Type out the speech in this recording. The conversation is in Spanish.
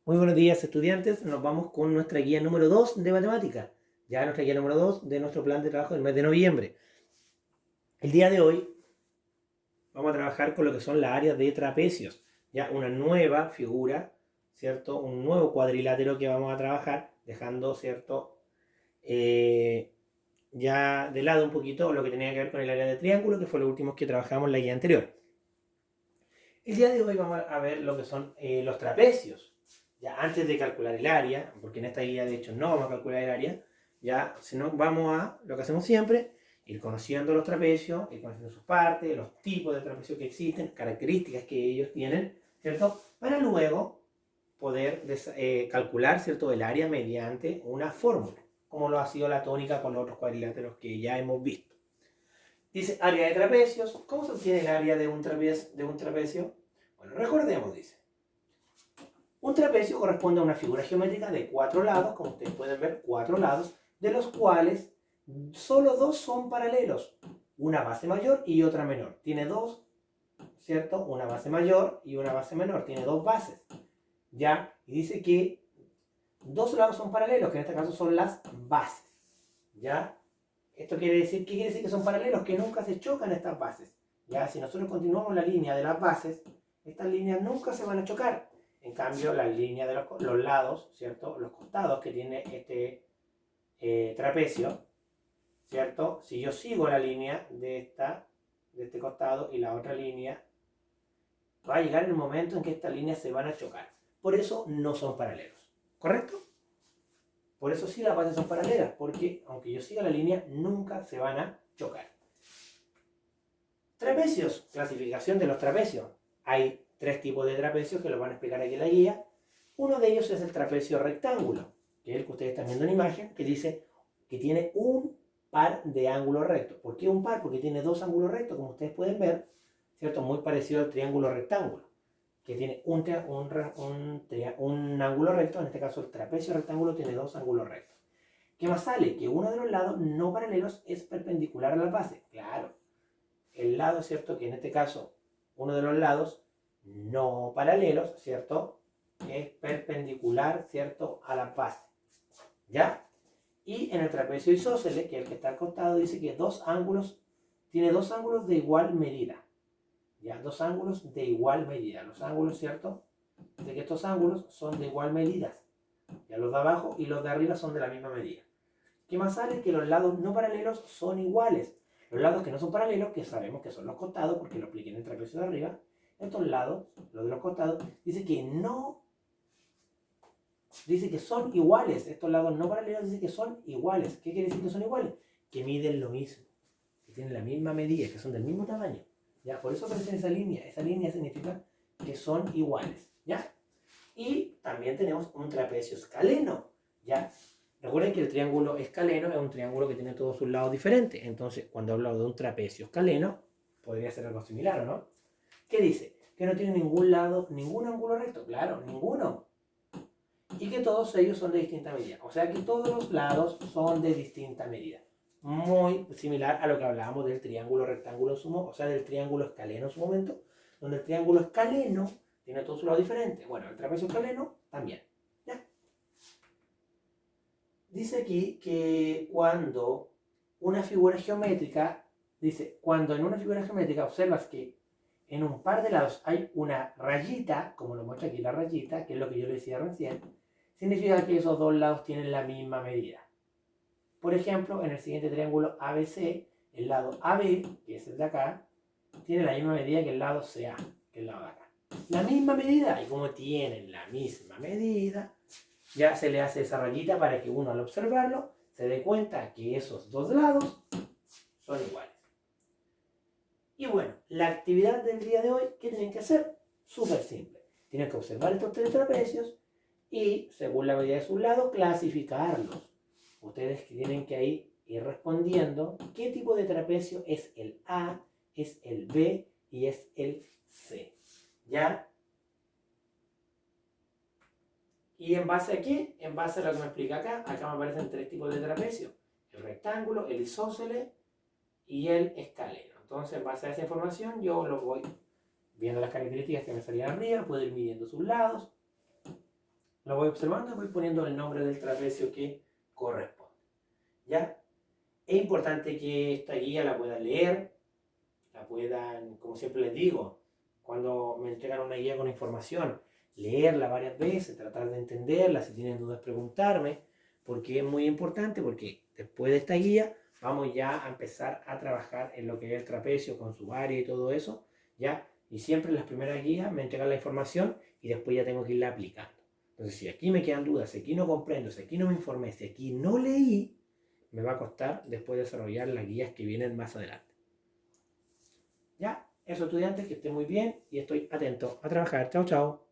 Muy buenos días, estudiantes. Nos vamos con nuestra guía número 2 de matemática. Ya nuestra guía número 2 de nuestro plan de trabajo del mes de noviembre. El día de hoy vamos a trabajar con lo que son las áreas de trapecios. Ya una nueva figura, ¿cierto? Un nuevo cuadrilátero que vamos a trabajar, dejando, ¿cierto? Eh, ya de lado un poquito lo que tenía que ver con el área de triángulo, que fue lo último que trabajamos en la guía anterior. El día de hoy vamos a ver lo que son los trapecios. Ya antes de calcular el área, porque en esta guía de hecho no vamos a calcular el área, ya sino vamos a lo que hacemos siempre, ir conociendo los trapecios, ir conociendo sus partes, los tipos de trapecios que existen, características que ellos tienen, ¿cierto? Para luego poder calcular, ¿cierto?, el área mediante una fórmula, como lo ha sido la tónica con los otros cuadriláteros que ya hemos visto. Dice área de trapecios. ¿Cómo se obtiene el área de un trapecio? Bueno, recordemos, dice. Un trapecio corresponde a una figura geométrica de 4 lados, como ustedes pueden ver, 4 lados, de los cuales solo 2 son paralelos. Una base mayor y otra menor. Tiene dos, ¿cierto? Una base mayor y una base menor. Tiene dos bases. ¿Ya? Y dice que 2 lados son paralelos, que en este caso son las bases. ¿Ya? Esto quiere decir, ¿qué quiere decir que son paralelos? Que nunca se chocan estas bases. Ya, si nosotros continuamos la línea de las bases, estas líneas nunca se van a chocar. En cambio, las líneas de los lados, ¿cierto? Los costados que tiene este trapecio, ¿cierto? Si yo sigo la línea de este costado y la otra línea, va a llegar el momento en que estas líneas se van a chocar. Por eso no son paralelos. ¿Correcto? Por eso sí las bases son paralelas, porque aunque yo siga la línea, nunca se van a chocar. Trapecios, clasificación de los trapecios. Hay 3 tipos de trapecios que lo van a explicar aquí en la guía. Uno de ellos es el trapecio rectángulo, que es el que ustedes están viendo en imagen, que dice que tiene un par de ángulos rectos. ¿Por qué un par? Porque tiene 2 ángulos rectos, como ustedes pueden ver, ¿cierto? Muy parecido al triángulo rectángulo, que tiene un ángulo recto, en este caso el trapecio rectángulo tiene 2 ángulos rectos. ¿Qué más sale? Que uno de los lados no paralelos es perpendicular a la base. Claro, el lado, ¿cierto? Que en este caso, uno de los lados no paralelos, ¿cierto? Es perpendicular, ¿cierto? A la base. ¿Ya? Y en el trapecio isósceles, que es el que está al costado, dice que tiene dos ángulos de igual medida. ¿Ya? Dos ángulos de igual medida. Los ángulos, ¿cierto? De que estos ángulos son de igual medida. Ya los de abajo y los de arriba son de la misma medida. ¿Qué más sale? Que los lados no paralelos son iguales. Los lados que no son paralelos, que sabemos que son los costados, porque lo expliqué en el trapecio de arriba, estos lados, los de los costados, dice que son iguales. Estos lados no paralelos dice que son iguales. ¿Qué quiere decir que son iguales? Que miden lo mismo, que tienen la misma medida, que son del mismo tamaño. ¿Ya? Por eso aparece esa línea. Esa línea significa que son iguales. ¿Ya? Y también tenemos un trapecio escaleno. ¿Ya? Recuerden que el triángulo escaleno es un triángulo que tiene todos sus lados diferentes. Entonces, cuando hablo de un trapecio escaleno, podría ser algo similar, ¿o no? ¿Qué dice? Que no tiene ningún lado, ningún ángulo recto. Claro, ninguno. Y que todos ellos son de distinta medida. O sea que todos los lados son de distinta medida. Muy similar a lo que hablábamos del triángulo rectángulo sumo, o sea, del triángulo escaleno en su momento, donde el triángulo escaleno tiene todos sus lados diferentes. Bueno, el trapecio escaleno también. ¿Ya? Dice aquí que cuando en una figura geométrica observas que en un par de lados hay una rayita, como lo muestra aquí la rayita, que es lo que yo le decía recién, significa que esos dos lados tienen la misma medida. Por ejemplo, en el siguiente triángulo ABC, el lado AB, que es el de acá, tiene la misma medida que el lado CA, que es el lado de acá. La misma medida, y como tienen la misma medida, ya se le hace esa rayita para que uno al observarlo se dé cuenta que esos dos lados son iguales. Y bueno, la actividad del día de hoy, ¿qué tienen que hacer? Súper simple. Tienen que observar estos 3 trapecios y, según la medida de sus lados, clasificarlos. Ustedes tienen que ahí ir respondiendo qué tipo de trapecio es el A, es el B y es el C. ¿Ya? ¿Y en base a qué? En base a lo que me explica acá. Acá me aparecen 3 tipos de trapecio. El rectángulo, el isósceles y el escaleno. Entonces, en base a esa información, yo lo voy viendo las características que me salían arriba, puedo ir midiendo sus lados. la voy observando y voy poniendo el nombre del trapecio que corresponde. ¿Ya? Es importante que esta guía la puedan leer, la puedan, como siempre les digo, cuando me entregan una guía con información, leerla varias veces, tratar de entenderla, si tienen dudas preguntarme, porque es muy importante, porque después de esta guía vamos ya a empezar a trabajar en lo que es el trapecio con su área y todo eso, ¿ya? Y siempre en las primeras guías me entregan la información y después ya tengo que irla aplicando. Entonces, si aquí me quedan dudas, si aquí no comprendo, si aquí no me informé, si aquí no leí, me va a costar después desarrollar las guías que vienen más adelante. ¿Ya? Eso, estudiantes, que estén muy bien y estoy atento a trabajar. Chao, chao.